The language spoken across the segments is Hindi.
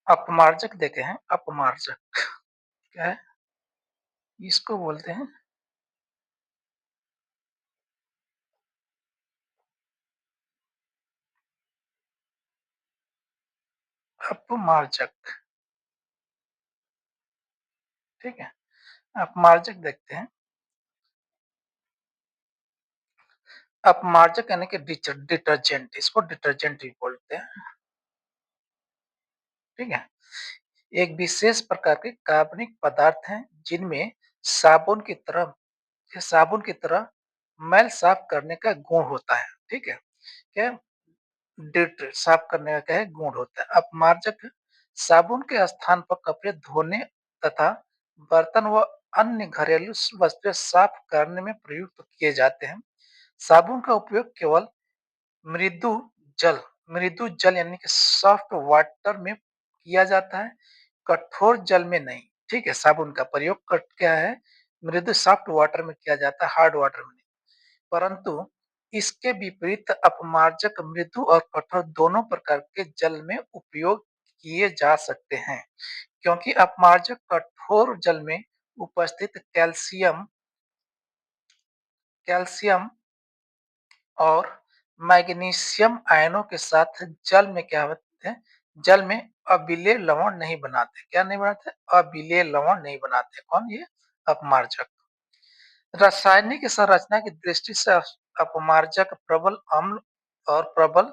अपमार्जक देखे हैं, अपमार्जक क्या है? इसको बोलते हैं अपमार्जक, ठीक है? अपमार्जक देखते हैं। अपमार्जक यानी कि डिटर्जेंट, इसको डिटर्जेंट भी बोलते हैं, ठीक है? एक विशेष प्रकार के कार्बनिक पदार्थ हैं जिनमें साबुन की तरह साबुन की तरह मैल साफ करने का गुण होता है, ठीक है? क्या डिट साफ करने का क्या है गुण होता है। अपमार्जक साबुन के स्थान पर कपड़े धोने तथा बर्तन व अन्य घरेलू वस्तुएं साफ करने में प्रयुक्त किए जाते हैं। साबुन का उपयोग केवल मृदु जल मृदु जल यानी कि सॉफ्ट वाटर में किया जाता है, कठोर जल में नहीं, ठीक है? साबुन का प्रयोग क्या है, मृदु सॉफ्ट वाटर में किया जाता है, हार्ड वाटर में नहीं। परंतु इसके विपरीत अपमार्जक मृदु और कठोर दोनों प्रकार के जल में उपयोग किए जा सकते हैं, क्योंकि अपमार्जक कठोर जल में उपस्थित कैल्शियम और मैग्नीशियम आयनों के साथ जल में क्या होते हैं, जल में अबिलेय लवण नहीं बनाते। क्या नहीं बनाते? अबिलेय लवण नहीं बनाते। कौन? ये अपमार्जक। रासायनिक संरचना की दृष्टि से अपमार्जक प्रबल अम्ल और प्रबल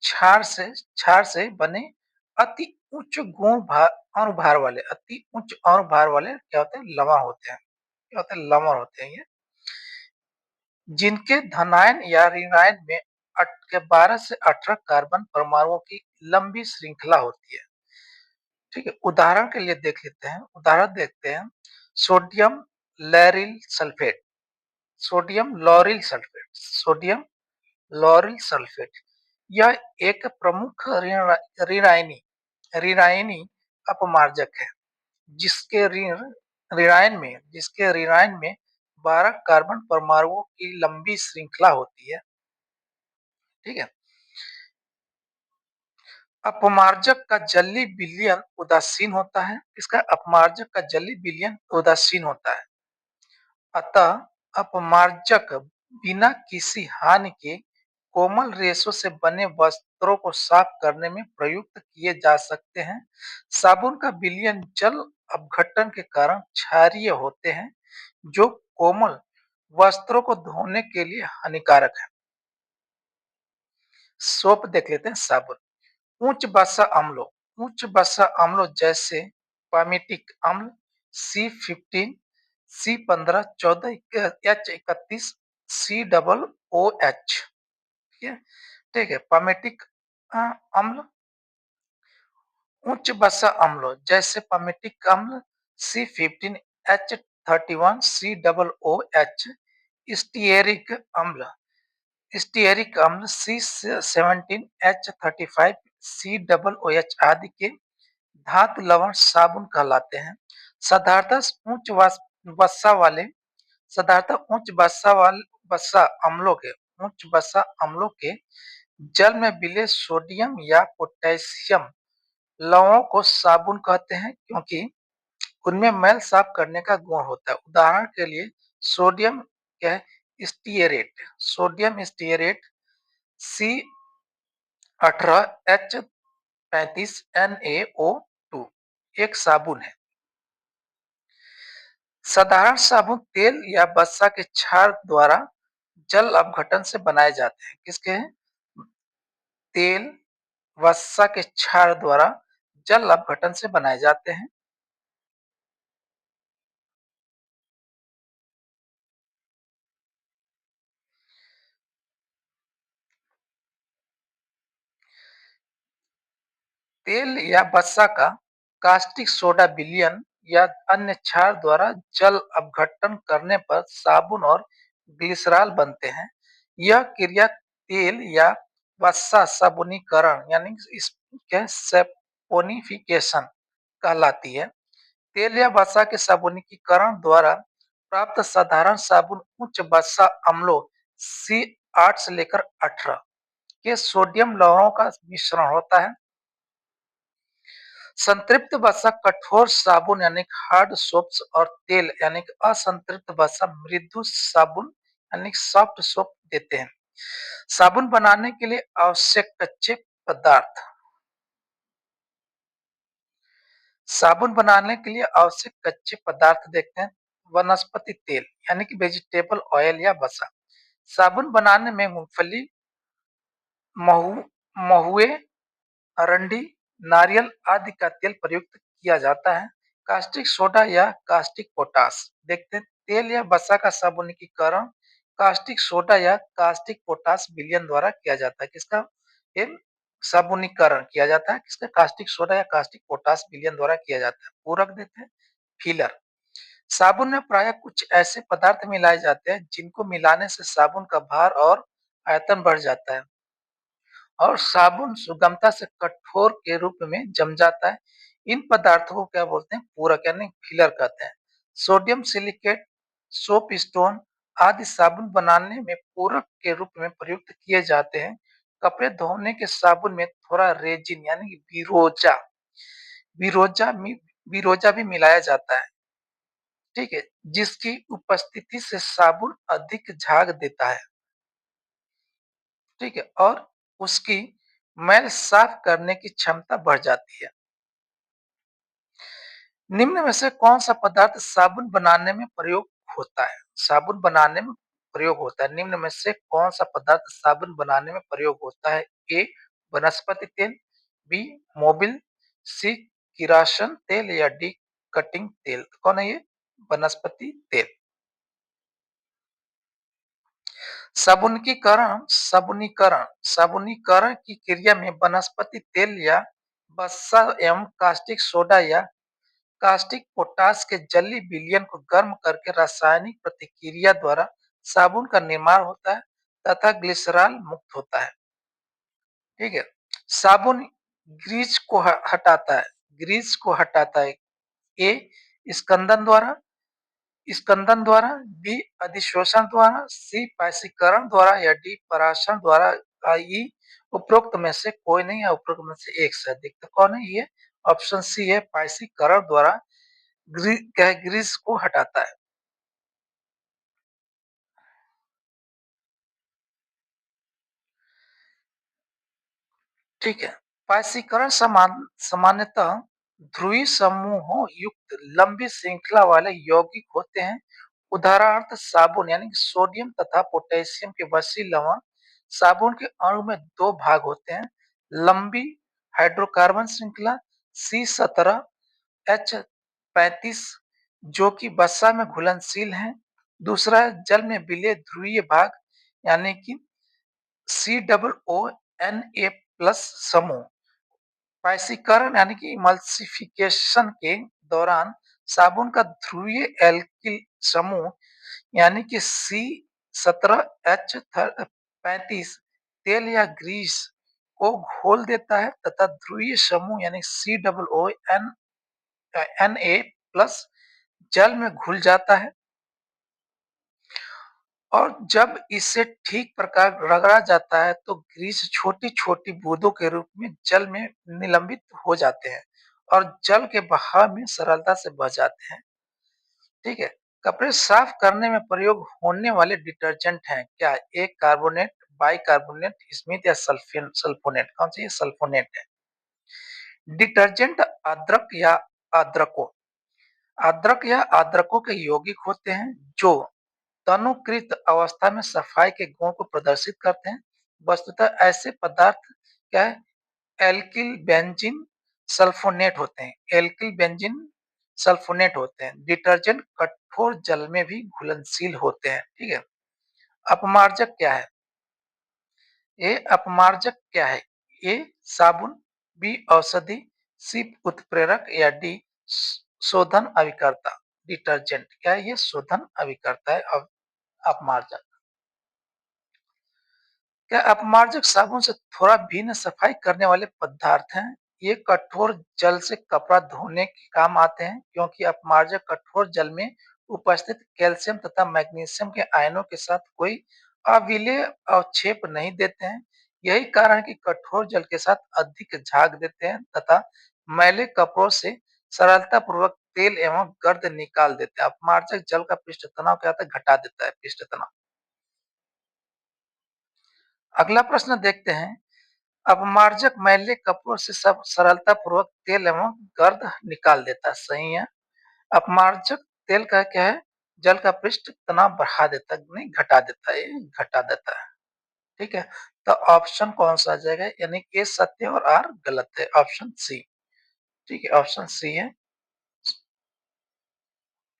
क्षार से बने अति उच्च अणुभार वाले क्या होते हैं? लवण होते हैं। क्या होते हैं? लवण होते हैं ये, जिनके धनायन या ऋणायन में 12 से 18 कार्बन परमाणुओं की लंबी श्रृंखला होती है, ठीक है? उदाहरण के लिए देख लेते हैं, उदाहरण देखते हैं। Sodium lauryl sulphate, sodium lauryl sulphate, sodium lauryl sulphate यह एक प्रमुख ऋणायनी अपमार्जक है, जिसके ऋणायन में 12 कार्बन परमाणुओं की लंबी श्रृंखला होती है, ठीक है? अपमार्जक का जल्दी विलयन उदासीन होता है। इसका अपमार्जक का जल्दी विलयन उदासीन होता है। अतः अपमार्जक बिना किसी हानि के कोमल रेशों से बने वस्त्रों को साफ करने में प्रयुक्त किए जा सकते हैं। साबुन का विलयन जल अपघटन के कारण क्षारीय होते हैं, जो कोमल वस्त्रों को धोने के लिए हानिकारक है। सोप देख लेते हैं। साबुन उच्च वसा अम्लों जैसे पामिटिक अम्ल C15, C15, 14, H31, COOH, ठीक है? पामेटिक अम्ल, उच्च वसा अम्लों जैसे पामेटिक अम्ल C15, H31, COOH, स्टीयरिक अम्ल C17, H35, आदि के धातु लवण साबुन कहलाते हैं। साधारणतः वसा वाले साधारणतः उच्च वसा अम्लों के जल में विलय सोडियम या पोटेशियम लवणों को साबुन कहते हैं, क्योंकि उनमें मैल साफ करने का गुण होता है। उदाहरण के लिए सोडियम क्या है? सोडियम स्टीयरेट C18H35NaO2 एक साबुन है। साधारण साबुन तेल या वसा के क्षार द्वारा जल अपघटन से बनाए जाते हैं। किसके? तेल वसा के क्षार द्वारा जल अपघटन से बनाए जाते हैं। तेल या वसा का कास्टिक सोडा विलयन या अन्य क्षार द्वारा जल अपघटन करने पर साबुन और ग्लिसरॉल बनते हैं। यह क्रिया तेल या वसा साबुनीकरण यानी इसके सैपोनिफिकेशन कहलाती है। तेल या वसा के साबुनिकीकरण द्वारा प्राप्त साधारण साबुन उच्च वसा अम्लों C8 से लेकर 18 के सोडियम लवणों का मिश्रण होता है। संतृप्त वसा कठोर साबुन यानी हार्ड सोप्स और तेल यानी कि असंतृप्त वसा मृदु साबुन यानी सॉफ्ट सोप देते हैं। साबुन बनाने के लिए आवश्यक कच्चे पदार्थ। साबुन बनाने के लिए आवश्यक कच्चे पदार्थ देखते हैं। वनस्पति तेल यानी कि वेजिटेबल ऑयल या वसा। साबुन बनाने में मूंगफली, महू महुए, अरंडी, नारियल आदि का तेल प्रयुक्त किया जाता है। कास्टिक सोडा या कास्टिक पोटाश देखते हैं। तेल या वसा का साबुनिकीकरण कास्टिक सोडा या कास्टिक पोटाश विलयन द्वारा किया जाता है। किसका ये साबुनिकीकरण किया जाता है? किसका? कास्टिक सोडा या कास्टिक पोटाश विलयन द्वारा किया जाता है। पूरक देते हैं। फिलर साबुन में प्रायः कुछ ऐसे पदार्थ मिलाए जाते हैं जिनको मिलाने से साबुन का भार और आयतन बढ़ जाता है और साबुन सुगमता से कठोर के रूप में जम जाता है। इन पदार्थों को क्या बोलते हैं? पूरक यानी फिलर कहते हैं। सोडियम सिलिकेट, सोप स्टोन आदि साबुन बनाने में पूरक के रूप में प्रयुक्त किए जाते हैं। कपड़े धोने के साबुन में थोड़ा रेजिन यानी विरोजा विरोजा विरोजा भी मिलाया जाता है। ठीक है, जिसकी उपस्थिति से साबुन अधिक झाग देता है। ठीक है, और उसकी मैल साफ करने की क्षमता बढ़ जाती है। निम्न में से कौन सा पदार्थ साबुन बनाने में प्रयोग होता है? साबुन बनाने में प्रयोग होता है। निम्न में से कौन सा पदार्थ साबुन बनाने में प्रयोग होता है? ए वनस्पति तेल, बी मोबिल, सी किरासन तेल या डी कटिंग तेल। कौन है ये? वनस्पति तेल। साबुनिकीकरण साबुनीकरण साबुनीकरण की क्रिया में वनस्पति तेल या वसा एवं कास्टिक सोडा या कास्टिक पोटाश के जलीय विलयन को गर्म करके रासायनिक प्रतिक्रिया द्वारा साबुन का निर्माण होता है तथा ग्लिसरॉल मुक्त होता है। ठीक है, साबुन ग्रीज को हटाता है। ग्रीज को हटाता है। ए स्कंदन द्वारा स्कंदन द्वारा, बी अधिशोषण द्वारा, सी पायसीकरण द्वारा या डी पराशरण द्वारा। ई उपरोक्त में से कोई नहीं है। उपरोक्त में से एक से अधिक। तो कौन है ये? ऑप्शन सी है, पायसीकरण द्वारा ग्रीस को हटाता है। ठीक है, पायसीकरण सामान्यतः ध्रुवीय समूहों युक्त लंबी श्रृंखला वाले यौगिक होते हैं। उदाहरणार्थ साबुन यानी कि सोडियम तथा पोटेशियम के वसी लवण। साबुन के अणु में दो भाग होते हैं। लंबी हाइड्रोकार्बन श्रृंखला C17H35 जो कि वसा में घुलनशील है। दूसरा जल में विलय ध्रुवीय भाग यानी कि COONA+ समूह। पायसीकरण यानी कि इमल्सिफिकेशन के दौरान साबुन का ध्रुवीय एल्किल समूह यानी कि C17H35 तेल या ग्रीस को घोल देता है तथा ध्रुवीय समूह यानी COONA+ जल में घुल जाता है और जब इसे ठीक प्रकार रगड़ा जाता है तो ग्रीस छोटी-छोटी बूंदों के रूप में जल में निलंबित हो जाते हैं और जल के बहाव में सरलता से बह जाते हैं। ठीक है, कपड़े साफ करने में प्रयोग होने वाले डिटर्जेंट हैं क्या? ए कार्बोनेट, बाइकार्बोनेट, स्मिथ या सल्फोनेट। कौन सी? सल्फोनेट है। डिटर्जेंट अदरक या अदरकों अदरक या अदरकों के यौगिक होते हैं जो तनुकृत अवस्था में सफाई के गुण को प्रदर्शित करते हैं। वस्तुतः ऐसे पदार्थ क्या है? एल्किल बेंजीन सल्फोनेट होते हैं। एल्किल बेंजीन सल्फोनेट होते हैं। डिटर्जेंट कठोर जल में भी घुलनशील होते हैं। ठीक है, अपमार्जक क्या है? ए अपमार्जक क्या है? ए साबुन, बी औषधि, सी उत्प्रेरक या डी शोधन अभिकर्ता। डिटर्जेंट क्या है? ये शोधन अभिकर्ता है। अपमार्जक क्या? अपमार्जक साबुन से थोड़ा भिन्न सफाई करने वाले पदार्थ हैं। ये कठोर जल से कपड़ा धोने के काम आते हैं क्योंकि अपमार्जक कठोर जल में उपस्थित कैल्शियम तथा मैग्नीशियम के आयनों के साथ कोई अविलेय अवक्षेप नहीं देते हैं। यही कारण है कि कठोर जल के साथ अधिक झाग देते हैं तथा मैले कपड़ों से सरलतापूर्वक तेल एवं गर्द निकाल देते हैं। अपमार्जक जल का पृष्ठ तनाव क्या होता है? घटा देता है पृष्ठ तनाव। अगला प्रश्न देखते हैं। अपमार्जक मैले कपड़ों से सब सरलतापूर्वक तेल एवं गर्द निकाल देता है, सही है। अपमार्जक तेल का क्या है? जल का पृष्ठ तनाव बढ़ा देता है, नहीं घटा देता है, ये घटा देता है। ठीक है, तो ऑप्शन कौन सा आ जाएगा? यानी ए सत्य और आर गलत है, ऑप्शन सी। ठीक है, ऑप्शन सी है।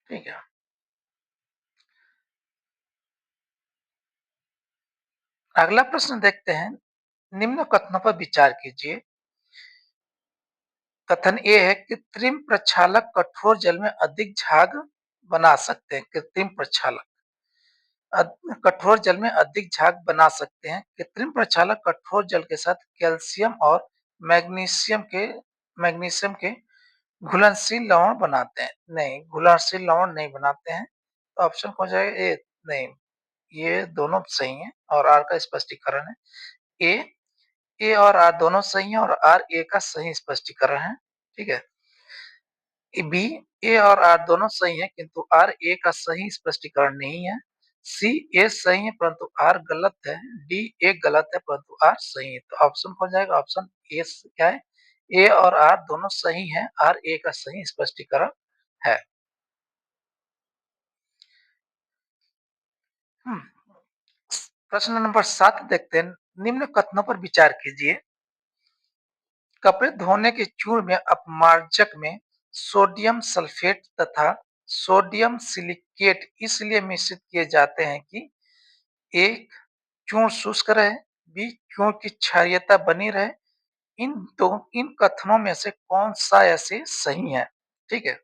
ठीक है, अगला प्रश्न देखते हैं। निम्न कथनों पर विचार कीजिए। कथन ए है कृत्रिम प्रक्षालक कठोर जल में अधिक झाग बना सकते हैं। कृत्रिम प्रक्षालक कठोर जल में अधिक झाग बना सकते हैं। कृत्रिम प्रक्षालक कठोर जल के साथ कैल्शियम और मैग्नीशियम के मैग्नीशियम के घुलनशील लवण बनाते हैं। नहीं, घुलनशील लवण नहीं बनाते हैं, तो ऑप्शन हो जाएगा ए। नहीं, ये दोनों सही हैं और आर का स्पष्टीकरण है ए। ए और आर दोनों सही हैं और आर ए का सही स्पष्टीकरण है। ठीक है, बी, ए और आर दोनों सही हैं किंतु आर ए का सही स्पष्टीकरण नहीं है। सी, ए सही है परंतु आर गलत है। डी, ए गलत है परंतु आर सही है। तो ऑप्शन हो जाएगा ऑप्शन ए। क्या है? ए और आर दोनों सही हैं, आर ए का सही स्पष्टीकरण है। हम्म, प्रश्न नंबर 7 देखते हैं। निम्न कथनों पर विचार कीजिए। कपड़े धोने के चूर्ण में अपमार्जक में सोडियम सल्फेट तथा सोडियम सिलिकेट इसलिए मिश्रित किए जाते हैं कि एक, चूर्ण शुष्क रहे, बी, चूर्ण की क्षारीयता बनी रहे। इन कथनों में से कौन सा ऐसे सही है? ठीक है,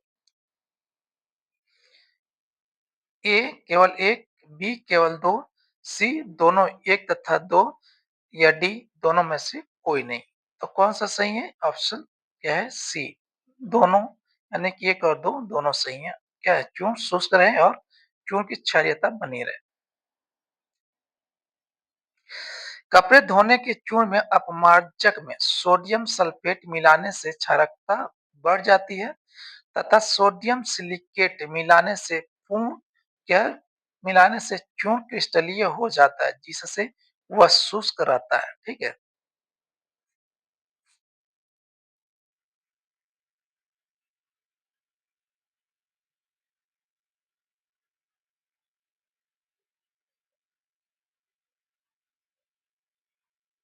ए केवल एक, बी केवल दो, सी दोनों एक तथा दो, या डी दोनों में से कोई नहीं। तो कौन सा सही है? ऑप्शन क्या है? सी, दोनों, यानी कि एक और दो दोनों सही है। क्या है? चूर्ण शुष्क रहे और चूर्ण की क्षारीयता बनी रहे। कपड़े धोने के चूर्ण में अपमार्जक में सोडियम सल्फेट मिलाने से क्षारकता बढ़ जाती है तथा सोडियम सिलिकेट मिलाने से पूर्ण क्या मिलाने से चूर्ण क्रिस्टलीय हो जाता है, जिससे वह शुष्क रहता है। ठीक है,